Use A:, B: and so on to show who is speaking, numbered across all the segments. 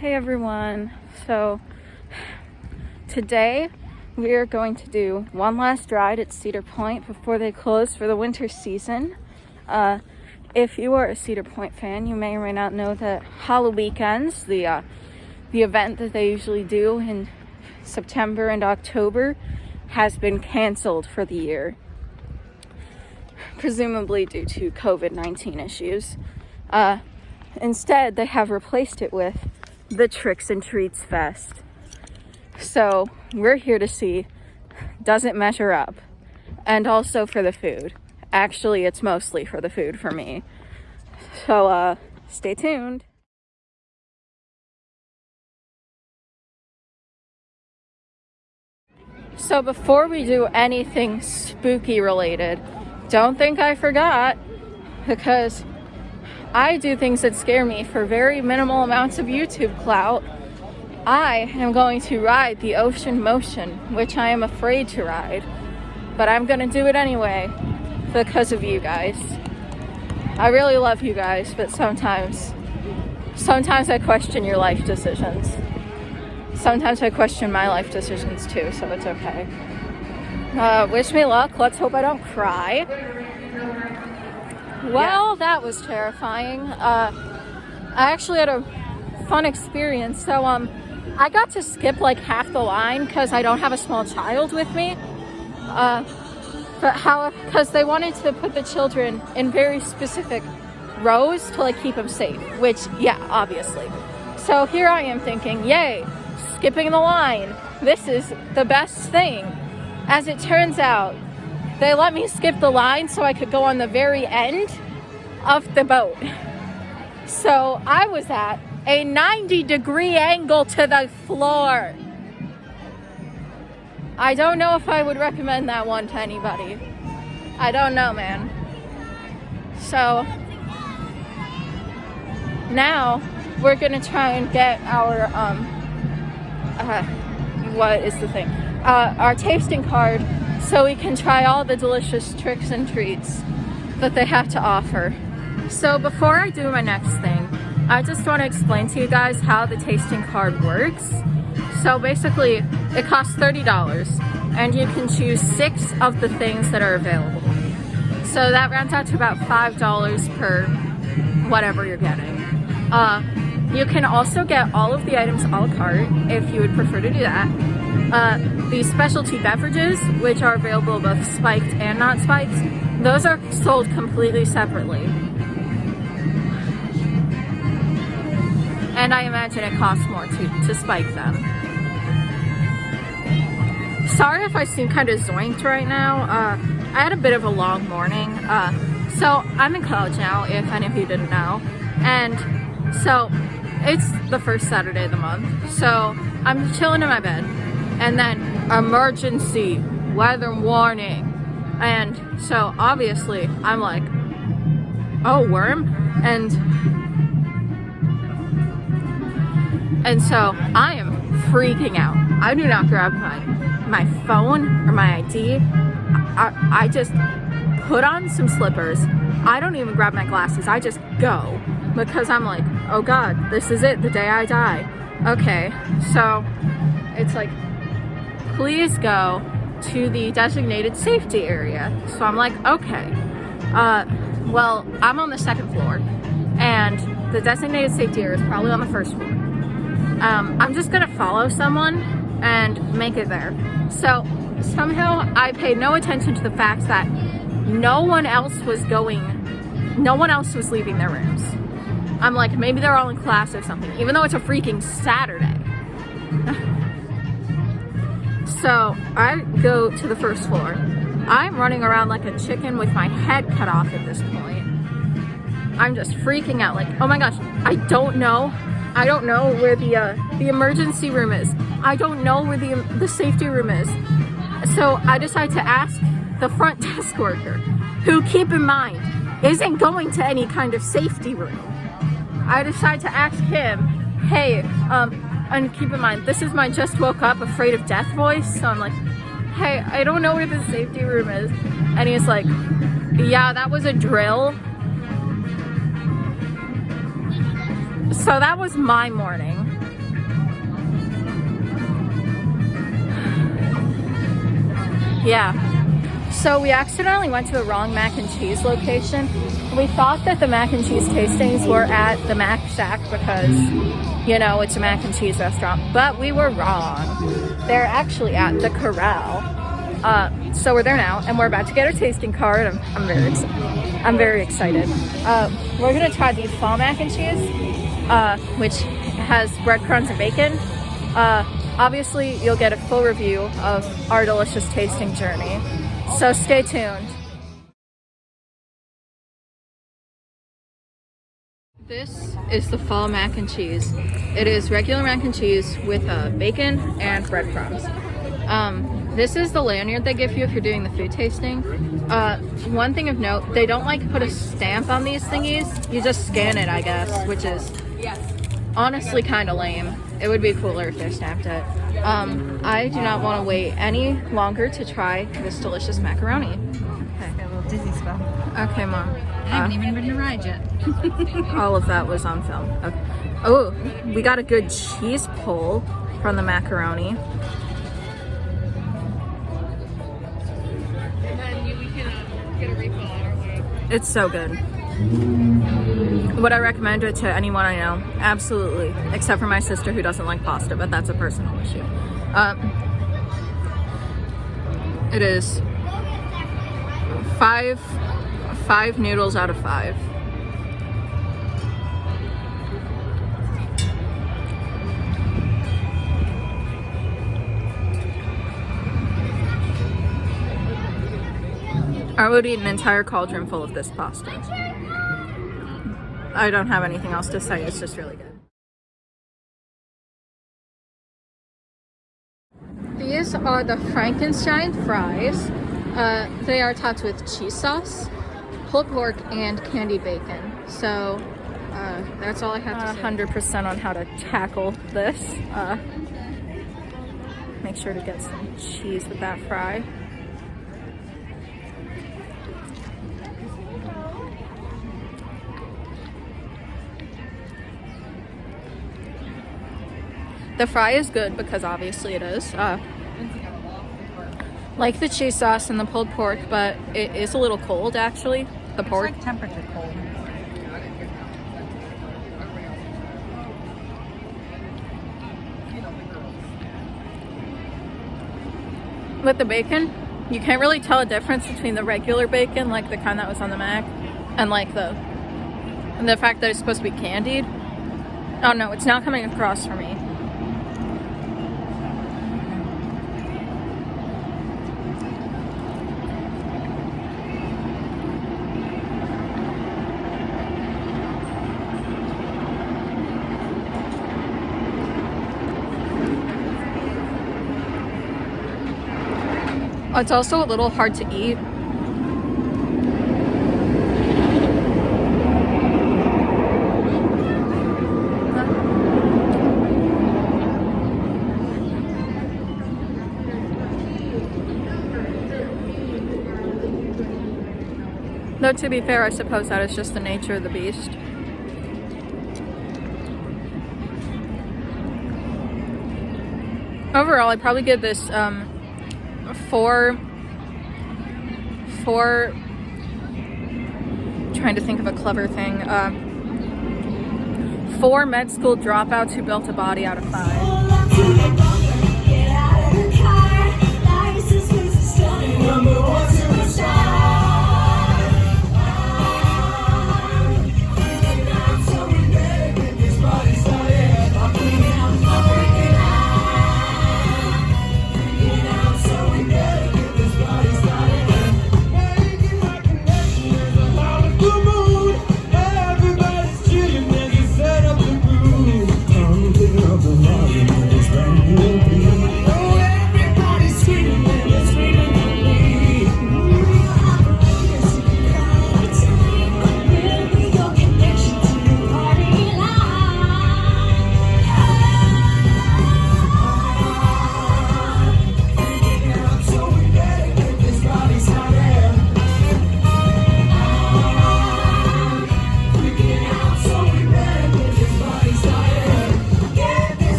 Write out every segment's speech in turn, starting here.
A: Hey everyone, so today we are going to do one last ride at Cedar Point before they close for the winter season. If you are a Cedar Point fan, you may or may not know that Halloweekends, the event that they usually do in September and October, has been canceled for the year, presumably due to COVID-19 issues. Instead, they have replaced it with the Tricks and Treats Fest. So we're here to see, does it measure up? And also for the food. Actually, it's mostly for the food for me. So stay tuned. So before we do anything spooky related, don't think I forgot, because I do things that scare me for very minimal amounts of YouTube clout. I am going to ride the ocean motion, which I am afraid to ride, but I'm gonna do it anyway because of you guys. I really love you guys, but sometimes I question your life decisions. Sometimes I question my life decisions too, so it's okay. Wish me luck. Let's hope I don't cry. Well, that was terrifying. I actually had a fun experience. So I got to skip like half the line because I don't have a small child with me. Because they wanted to put the children in very specific rows to like keep them safe, which, yeah, obviously. So here I am thinking, yay, skipping the line. This is the best thing. As it turns out, they let me skip the line so I could go on the very end of the boat. So I was at a 90-degree angle to the floor. I don't know if I would recommend that one to anybody. I don't know, man. So now we're gonna try and get our what is the thing? Our tasting card, so we can try all the delicious tricks and treats that they have to offer. So before I do my next thing, I just want to explain to you guys how the tasting card works. So basically, it costs $30, and you can choose 6 of the things that are available. So that rounds out to about $5 per whatever you're getting. You can also get all of the items a la carte if you would prefer to do that. The specialty beverages, which are available both spiked and not spiked, those are sold completely separately. And I imagine it costs more to spike them. Sorry if I seem kind of zoinked right now. I had a bit of a long morning. So I'm in college now, if any of you didn't know. And so it's the first Saturday of the month. So I'm chilling in my bed. And then emergency weather warning. And so obviously I'm like, oh, worm? And so I am freaking out. I do not grab my phone or my ID. I just put on some slippers. I don't even grab my glasses. I just go because I'm like, oh God, this is it, the day I die. Okay, so it's like, please go to the designated safety area. So I'm like, okay. Well, I'm on the 2nd floor, and the designated safety area is probably on the 1st floor. I'm just gonna follow someone and make it there. So somehow I paid no attention to the fact that no one else was leaving their rooms. I'm like, maybe they're all in class or something, even though it's a freaking Saturday. So I go to the 1st floor. I'm running around like a chicken with my head cut off at this point. I'm just freaking out, like, oh my gosh, I don't know where the emergency room is. I don't know where the safety room is. So I decide to ask the front desk worker, who, keep in mind, isn't going to any kind of safety room. I decide to ask him, hey, and keep in mind, this is my just woke up afraid of death voice. So I'm like, hey, I don't know where the safety room is. And he's like, yeah, that was a drill. So that was my morning. Yeah. So we accidentally went to a wrong mac and cheese location. We thought that the mac and cheese tastings were at the Mac Shack because, you know, it's a mac and cheese restaurant, but we were wrong. They're actually at the Corral. So we're there now, and we're about to get our tasting card. I'm very excited. We're gonna try the fall mac and cheese, which has breadcrumbs and bacon. Obviously, you'll get a full review of our delicious tasting journey. So stay tuned. This is the fall mac and cheese. It is regular mac and cheese with bacon and breadcrumbs. This is the lanyard they give you if you're doing the food tasting. One thing of note, they don't like put a stamp on these thingies. You just scan it, I guess, which is honestly kind of lame. It would be cooler if they stamped it. I do not want to wait any longer to try this delicious macaroni.
B: Okay. A little dizzy spell.
A: Okay, Mom.
B: I haven't even ridden a ride yet.
A: All of that was on film. Okay. Oh, we got a good cheese pull from the macaroni.
B: And then we can get a refill on our way.
A: It's so good. Would I recommend it to anyone I know? Absolutely. Except for my sister who doesn't like pasta, but that's a personal issue. It is five noodles out of 5. I would eat an entire cauldron full of this pasta. I don't have anything else to say, it's just really good. These are the Frankenstein Fries. They are topped with cheese sauce, pulled pork, and candied bacon. So that's all I have to say. 100% on how to tackle this. Make sure to get some cheese with that fry. The fry is good because obviously it is. Like the cheese sauce and the pulled pork, but it is a little cold actually. The pork.
B: It's like temperature cold.
A: With the bacon, you can't really tell a difference between the regular bacon, like the kind that was on the Mac, and like the fact that it's supposed to be candied. Oh no, it's not coming across for me. It's also a little hard to eat. Though to be fair, I suppose that is just the nature of the beast. Overall, I'd probably give this four, trying to think of a clever thing, 4 med school dropouts who built a body out of 5.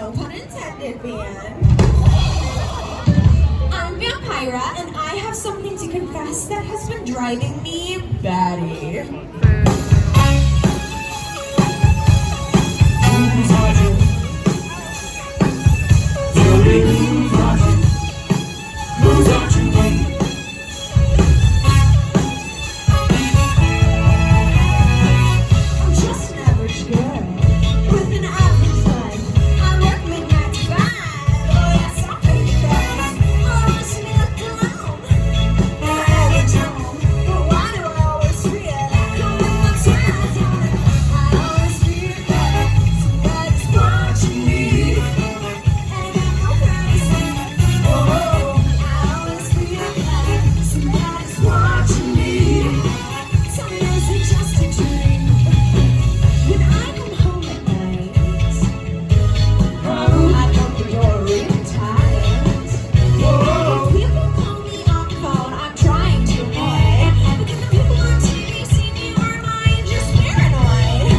C: no pun intended, man. I'm Vampira, and I have something to confess that has been driving me batty. I'm just an average girl with an average life. I work midnight to 5. Oh yes, I'm pretty fast. I wish to be left alone. Not every time, but why do I always feel come with my tears on? I always feel like somebody's watching me, and I got no privacy. Oh, I always feel like somebody's watching me. Tell me, is it just a dream? When I come home at night, I open the door really tired. People call me on phone, I'm trying to avoid. But then the people on TV see me, or am I just paranoid?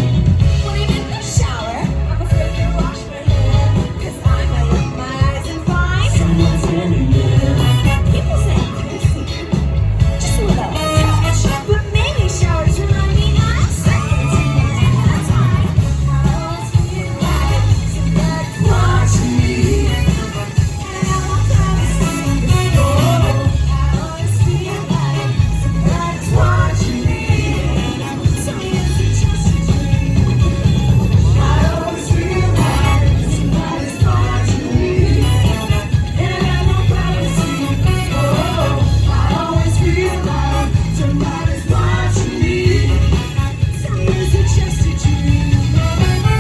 C: When I'm in the shower, I'm afraid to wash my hair, 'cause I might open my eyes and find someone's standing there. People say I'm crazy, just a little touch, but maybe showers remind me not so. That's why I always feel like somebody's watching me, and I want privacy. Oh, I always feel like somebody's watching me. Tell me, is it just a dream? I always feel like somebody's watching me, and I got no privacy. Oh, I always feel like somebody's watching me. Tell me, is it just a dream?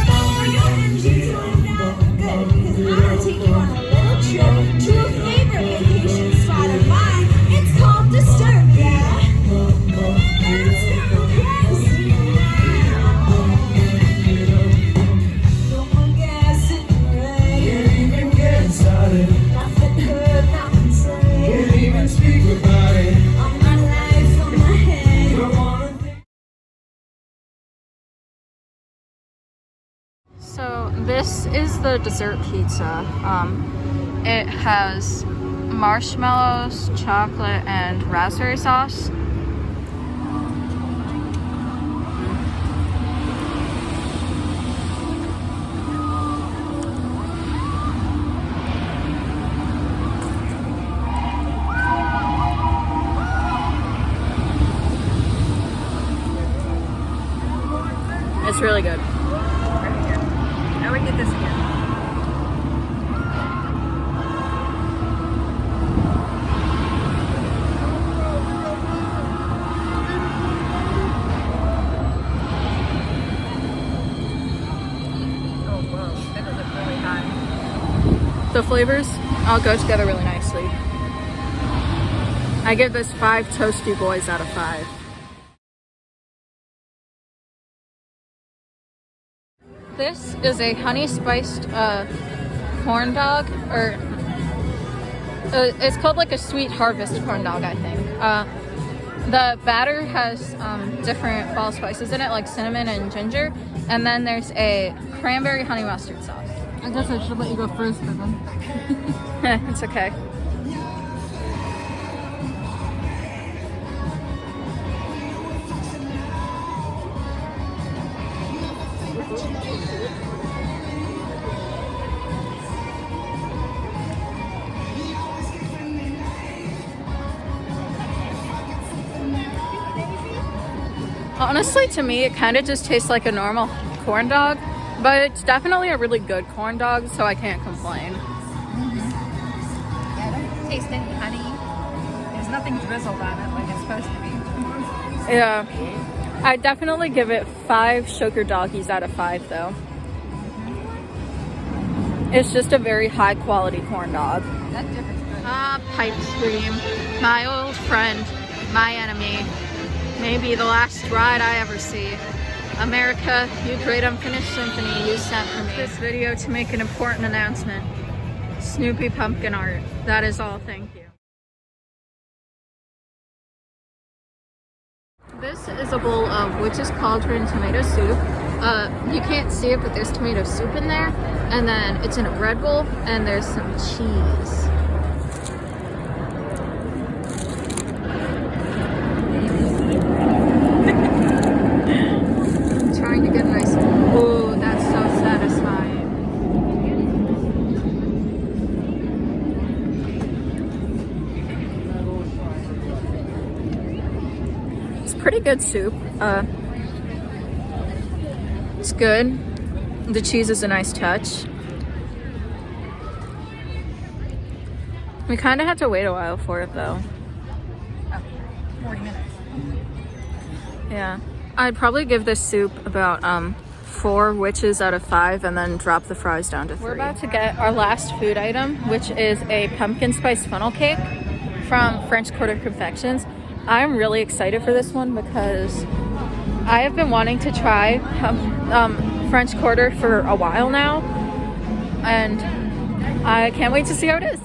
C: Are you energy doing now? Good, because I'm gonna take you on a little trip to a favorite vacation spot of mine. It's called Disturbia. It's so crazy now. No one guessing right.
D: Can't even get started.
C: Nothing heard, nothing said.
D: Can't even speak about it.
C: On my life, on my head.
D: Don't wanna think.
A: So this is the dessert pizza. It has marshmallows, chocolate, and raspberry sauce. It's really good.
B: I would get this again. Oh, whoa. That does look really high.
A: The flavors all go together really nicely. I give this 5 toasty boys out of 5. This is a honey spiced corn dog, or it's called like a sweet harvest corn dog, I think. The batter has different fall spices in it, like cinnamon and ginger, and then there's a cranberry honey mustard sauce.
B: I guess I should let you go first, but then.
A: It's okay. Honestly, to me, it kind of just tastes like a normal corn dog, but it's definitely a really good corn dog, so I can't complain.
B: Yeah, I don't taste any honey. There's nothing drizzled on it like it's supposed to be.
A: Yeah, I definitely give it 5 sugar doggies out of 5, though. It's just a very high quality corn dog.
B: That difference.
A: Pipe Scream, my old friend, my enemy. Maybe the last ride I ever see. America, you great unfinished symphony you sent for me. This video to make an important announcement. Snoopy pumpkin art. That is all, thank you. This is a bowl of Witch's Cauldron tomato soup. You can't see it, but there's tomato soup in there, and then it's in a bread bowl, and there's some cheese. Trying to get a nice. Oh, that's so satisfying. It's pretty good soup. It's good. The cheese is a nice touch. We kind of had to wait a while for it though.
B: Oh, 40 minutes.
A: Yeah. I'd probably give this soup about 4 witches out of 5 and then drop the fries down to 3. We're about to get our last food item, which is a pumpkin spice funnel cake from French Quarter Confections. I'm really excited for this one because I have been wanting to try French Quarter for a while now, and I can't wait to see how it is.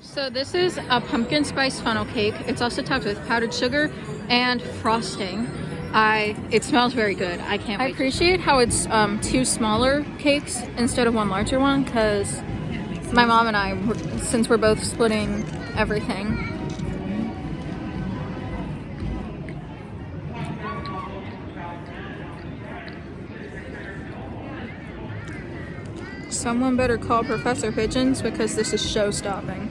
A: So this is a pumpkin spice funnel cake. It's also topped with powdered sugar and frosting. It smells very good. I can't wait. I appreciate how it's 2 smaller cakes instead of 1 larger one, because my mom and I, since we're both splitting everything. Someone better call Professor Pigeons because this is show-stopping.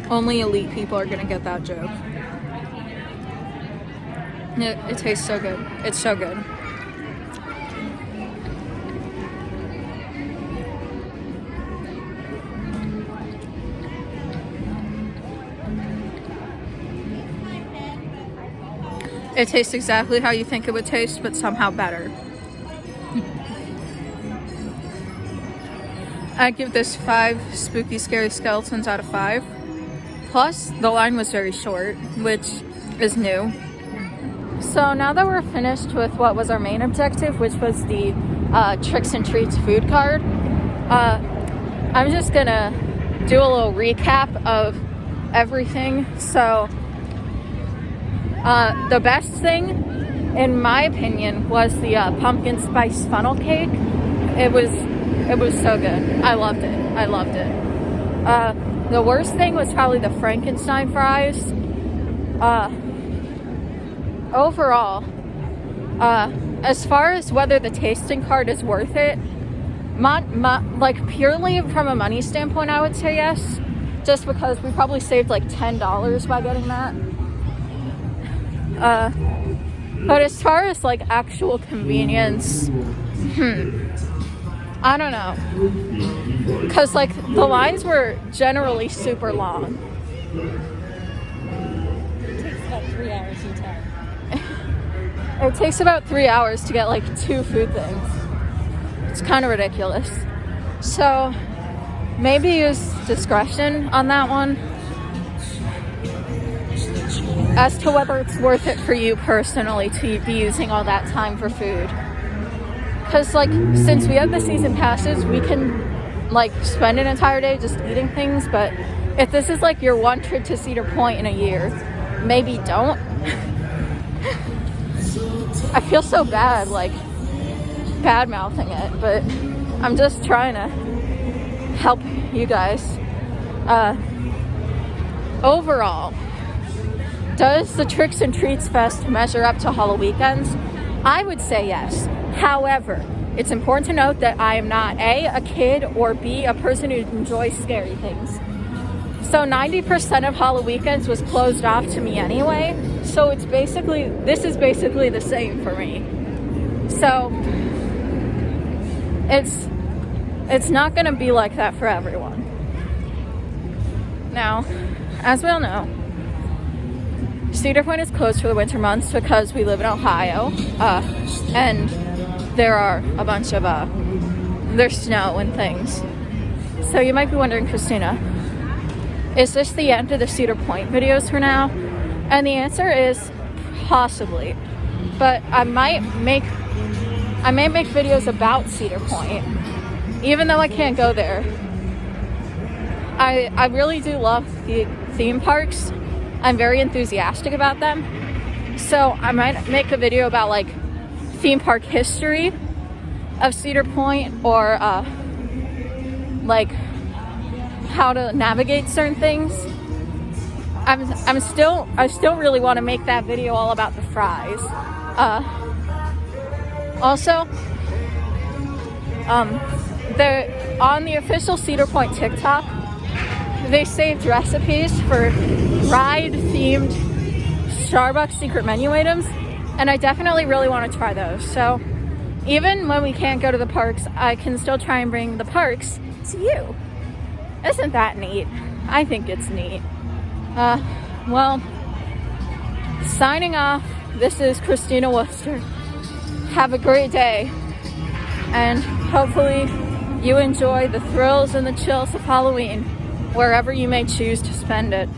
A: Only elite people are gonna get that joke. It tastes so good. It's so good. It tastes exactly how you think it would taste, but somehow better. I give this 5 spooky, scary skeletons out of 5. Plus, the line was very short, which is new. So now that we're finished with what was our main objective, which was the Tricks and Treats food card, I'm just gonna do a little recap of everything. So, the best thing, in my opinion, was the pumpkin spice funnel cake. It was so good. I loved it. The worst thing was probably the Frankenstein fries. Overall, as far as whether the tasting card is worth it, like purely from a money standpoint, I would say yes. Just because we probably saved like $10 by getting that. But as far as like actual convenience, I don't know. Because like the lines were generally super long.
B: It takes about 3 hours each time.
A: It takes about 3 hours to get like 2 food things. It's kind of ridiculous. So maybe use discretion on that one as to whether it's worth it for you personally to be using all that time for food. Because like since we have the season passes, we can like spend an entire day just eating things. But if this is like your one trip to Cedar Point in a year, maybe don't. I feel so bad like bad mouthing it, but I'm just trying to help you guys. Overall, does the Tricks and Treats Fest measure up to Halloweekends? I would say yes. However, it's important to note that I am not A, a kid, or B, a person who enjoys scary things. So 90% of Halloweekends was closed off to me anyway. So this is basically the same for me. So it's not gonna be like that for everyone. Now, as we all know, Cedar Point is closed for the winter months because we live in Ohio, and there are a bunch of there's snow and things. So you might be wondering, Christina, is this the end of the Cedar Point videos for now? And the answer is possibly, but I may make videos about Cedar Point, even though I can't go there. I really do love the theme parks, I'm very enthusiastic about them. So I might make a video about like theme park history of Cedar Point, or like how to navigate certain things. I still really want to make that video all about the fries. Also, on the official Cedar Point TikTok, they saved recipes for ride-themed Starbucks secret menu items, and I definitely really want to try those. So even when we can't go to the parks, I can still try and bring the parks to you. Isn't that neat? I think it's neat. Well, signing off, this is Christina Worcester. Have a great day, and hopefully you enjoy the thrills and the chills of Halloween wherever you may choose to spend it.